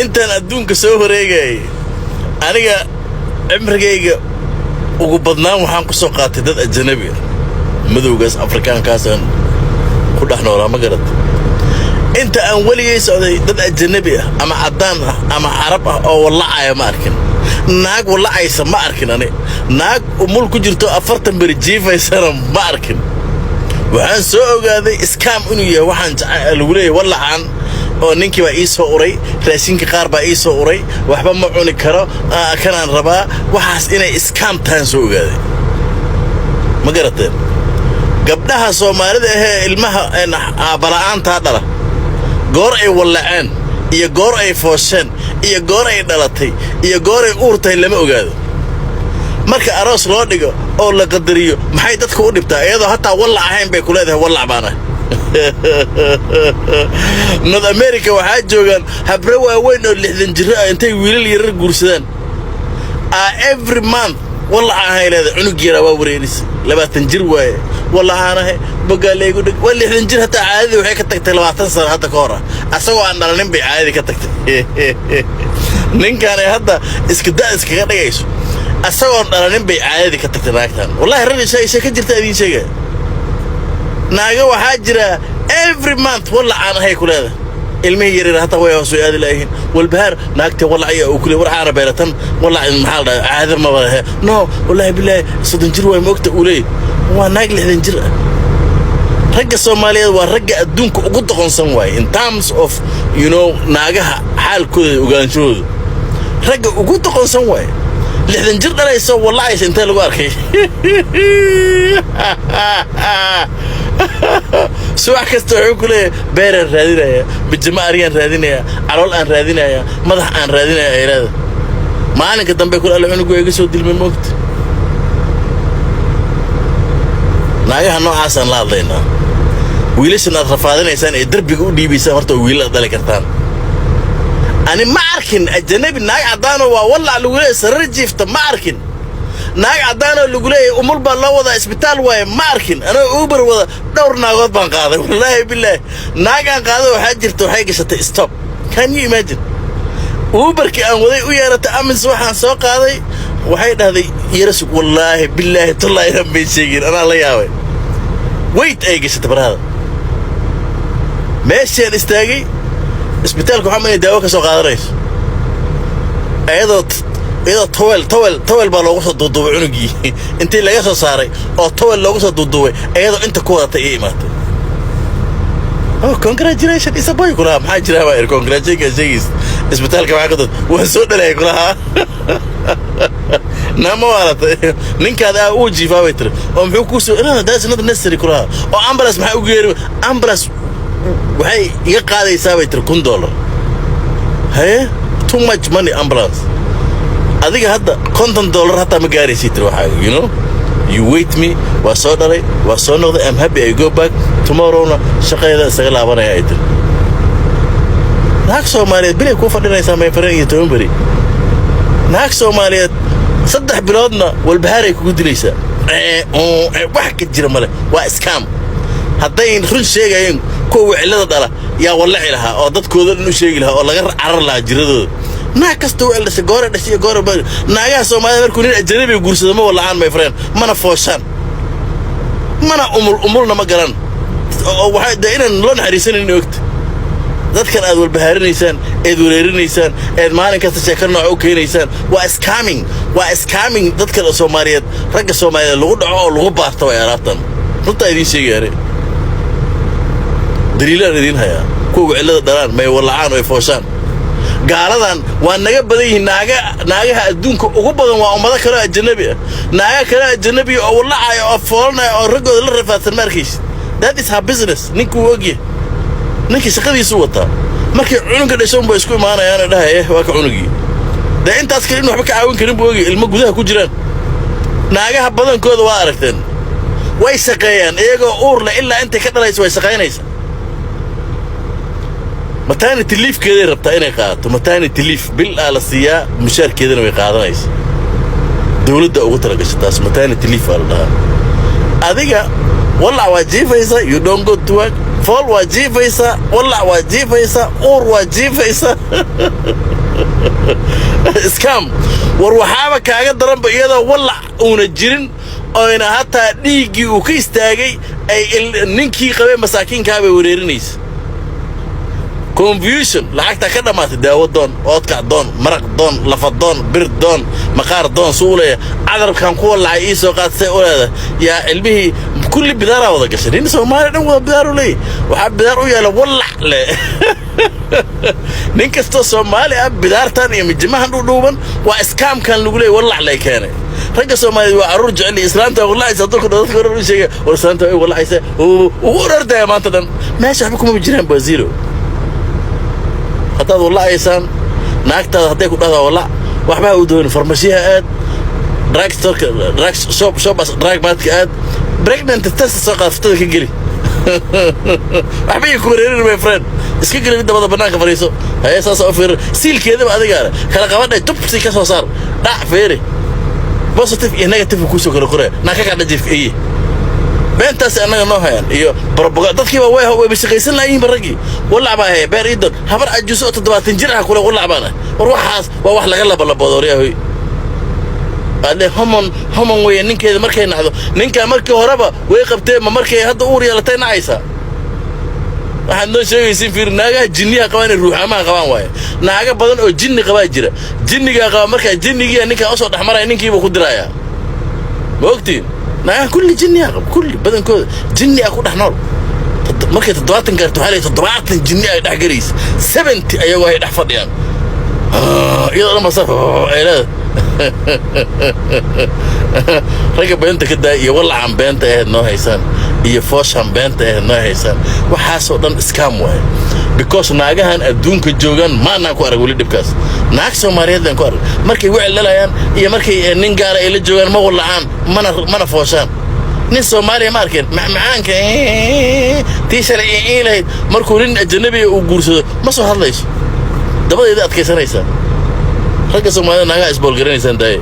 أنت أدونك سوه رجعي أنا عمري وقبضنا وحنق سوقات ضد الجنوبية مذوقس أفريقيا كاسن كل إحنا ولا ما قرد أنت أولي سعودي ضد الجنوبية أما عدان أما عرب أو والله يا ماركن ناق والله عيسى ماركن أنا ناق وملك جرتو أفرتن برجيفة يسرم ماركن وحن سوق هذا إسكام إنه يوحن الولي والله عن oo ninkii baa ii soo uray raashinka qaar baa ii soo uray waxba ma cuni karo kanaan rabaa waxaas inay iskaam taan soo ogaaday ma garateen gabdhaha Soomaalida ilmaha aabalaanta dhala goor ay walacaan iyo goor ay fooshan iyo goor ay dhalatay iyo goor ay uurtay lama ogaado marka aroos loo dhigo oo la qadariyo maxay dadku u dhibtaa iyadoo hatta walac ahayn bay ku leedahay walac baana North America waxaa joogan habro waaweyn oo 60 jir ah intay wiilal yar guursadaan every month wallahi ahay leedahay cunug yar waa wareeris 20 jir waaye wallahi aanahay bagaaleeygu dhig waa 60 jir hatta caadi waxay ka tagtay 20 sano hadda ka hor asagoo aan dhalanin bay caadi ka tagtay ninkan ay hadda iska iskaga dhigayso asagoo aan dhalanin bay caadi ka tagtay naagtan wallahi rag shay ka jirta idin sheegay naaga waxaa jira every month wallahi aanahay ku leedahay ilmihi yareer hatta way soo aadi laayihiin walbahaar naagta wallahi ay ku leeyahay war beeratan wallahi maxaa la caadar ma wada no wallahi billahi 30 jir way moogta u leey waa naag 60 jir ragga Soomaaliyeed waa ragga adduunka ugu doqonsan way in terms of naagaha xaalkooda ogaanshooda ragga ugu doqonsan way 60 jir dhalayso wallahi inta lagu arkay suwax kasta wuxuu ku leeyahay beeran raadinaya bijma ariyaan raadinaya calool aan raadinaya madax aan raadinaya ayraada maalinka dambe ku alla cunugu iga soo dilmay moogta naagaha noocaas aan la hadlaynaa wiilashan aad rafaadinaysaan ee darbiga u dhiibaysaan horta wiilal dhalay kartaan ani ma arkin ajnabi naag cadaan waa wallahi lagu leeyahay sarar jiifta ma arkin naag cadaan oo lagu leeyahay umul baa loo wada isbitaal way ma arkin ana uber wada dhowr naagood baan qaaday wallahi billahi naagaan qaaday waxa jirto waxay gashatay stop can you imagine uberki aan waday u yeeratay amis waxaan soo qaaday waxay dhahday yarasug wallahi billahi tallahi rabbi sheegin ana la yaabay wait ay gashatay barada meesheen istaagay isbitaalku waxa ma daawo ka soo qaadanayso ayadoo towel baa loogu soo duuduubay cunugii intii laga soo saaray oo towel loogu soo duuduubay ayadoo inta ku wadatay ay imaatay congratulations isa boy kula maxaa jira waa congratulations isbitaalka waxa ka dad waa soo dhalay kula nama waalata ninkaada uu jiifay tir oo muxuu ku soo that's not necessary kula oo ambulance maxaa ugu yeeray ambulance waxay iga qaadaysaa bay tir $1 hey too much money ambulance adiga hadda $50 hatta ma gaaraysid waxa you wait me waa soo dhalay waa soo noqday I'm happy I go back tomorrow na shaqada isaga laabanaya ay tir naag Soomaaliyeed bilay ku fadhinaysaa may fareen iyo toonbari naag Soomaaliyeed 3 biloodna walbahaaray kugu dilaysaa wax ka jira male waa scam hadday run sheegayeen kuwa cilada dhala yaa wallahi laha oo dadkooda inuu sheegi lahaa oo laga carar lahaa jiradooda naag kasta oo ilaa goor dhashay goor baa naagaha Soomaaliyeed markuu nin ajnabi guursado ma wallahan my friend mana fooshan mana umulna ma garan oo waxa inaan loo naxariisanin ogta dadkan aad walbahaarinaysaan eed wareerinaysaan eed maalin kasta sheekar nooc u keenaysaan waa scamming dadka Soomaaliyeed ragga Soomaaliyeed lagu dhaco oo lagu baarto way araabtan runta idin sheegay daliilaan idin haya kuwa cilada dhalaan may wallahan way fooshan gaaladan waa naga badan yihiin naagaha adduunka ugu badan waa ummado kale ajnabi ah naaga kale ajnabi oo wallahi oo foolnay oo ragooda la rafaadsan markiis that is her business ninku ogiye ninka shaqadiisu wata markii cunugga dhashay buu isku imaanayaan dhahay waa ka cunugii da intaas kale in waxba ka caawin karin buu ogiye ilmo gudaha ku jiraan naagaha badankooda waa aragteen way shaqeeyaan iyagoo uur la ilaa intay ka dhalayso way shaqeynaysaa maternity leave كذا ربطة إني قاعد maternity leave بالألسية مشار كذا نبي قاعد نايس دولة ده أقول ترى maternity leave الله أذيك والله واجب إذا you don't go to work فول واجيفيسا والله واجيفيسا اور واجيفيسا اسكام وروحابا كاغا درن بيدا والله اون جيرين oo ina hataa dhiigi uu ka istaagay ay ninkii qabay masaakiinka bay wareerinaysa confusion lacagta ka dhamaatay daawo doon oodka doon maraq doon lafa doon bir doon maqaar doon suulay cadarkan ku walacay ii soo qaadsay oolada yaa ilmihi kulli bidaara wada gashay in Soomaali dhan wada bidaar u leey waxa bidaar u yaala wallac le nin kasto Soomaali ah bidaartan iyo mijimahan dhuuban waa scam kan lagu leey wallac lay keenay ragga Soomaali waa arur jecel islaanta wallahi sadalku dadka hore u sheegay warsaanta ay wallahi oo orday maanta dan meesha waxba kuma jiraan ba zero hadaad wallahi aysan naagtaada haday ku dhahdo wallahi waxba u doon farmashiya aad drug shop drug market aad pregnant test soo qaaftada ka gali waxba ku wareerin my friend iska gali dabada banaanka fariiso hay saas oo fiir siilkeeda adiga kala qabadhay tubsi ka soo saar dhac feeri positive iyo negative ku soo kala qorey naaka ka dhajif ee beentas anaga noo hayaan iyo propaganda dadkii way bishaqaysan laayeen baragi wallahi baa hay beer idan habar ajuso 70 jir ah kula wallahi baana war waxaas waa wax laga labalaboodooriyahay alle homon way ninkeeda markay nacdo ninka markii horeba way qabtay ma markay hadda uur yeelatay nacaysa waxaan noo sheegaysiin fiirnaaga jinniga qabaan ruuxama qabaan waay naaga badan oo jinni qabaa jira jinniga qaba marka jinniga ninka soo dhaxmaray ninkiiba ku diraya waqti naaga kulli jinniga qab kulli badankooda jinni ku dhaxnool markay 70 gaarto xalay 70 jinni ay dhaxgariis 70 ayagoo ay dhax fadhiyaan iyadoo ma safo ayla ragga beenta ka daa iyo wallahi aan beenta noo haysan iyo fooshan beenta noo haysan waxa soo dhan scam way because naagahan adduunka joogan maana ku arag wali dibkaas naag Soomaaliyeed ku arag markay wicil lalayaan iyo markay nin gaar ay la joogan ma wallaan mana fooshan nin Soomaaliya ma arkeen macaanka tiisale ilaahay markuu nin ajnabi uu guursado ma soo hadlayso dabadeeda adkaysanaysa ragga Soomaaliyeed naga isbool garanaysan day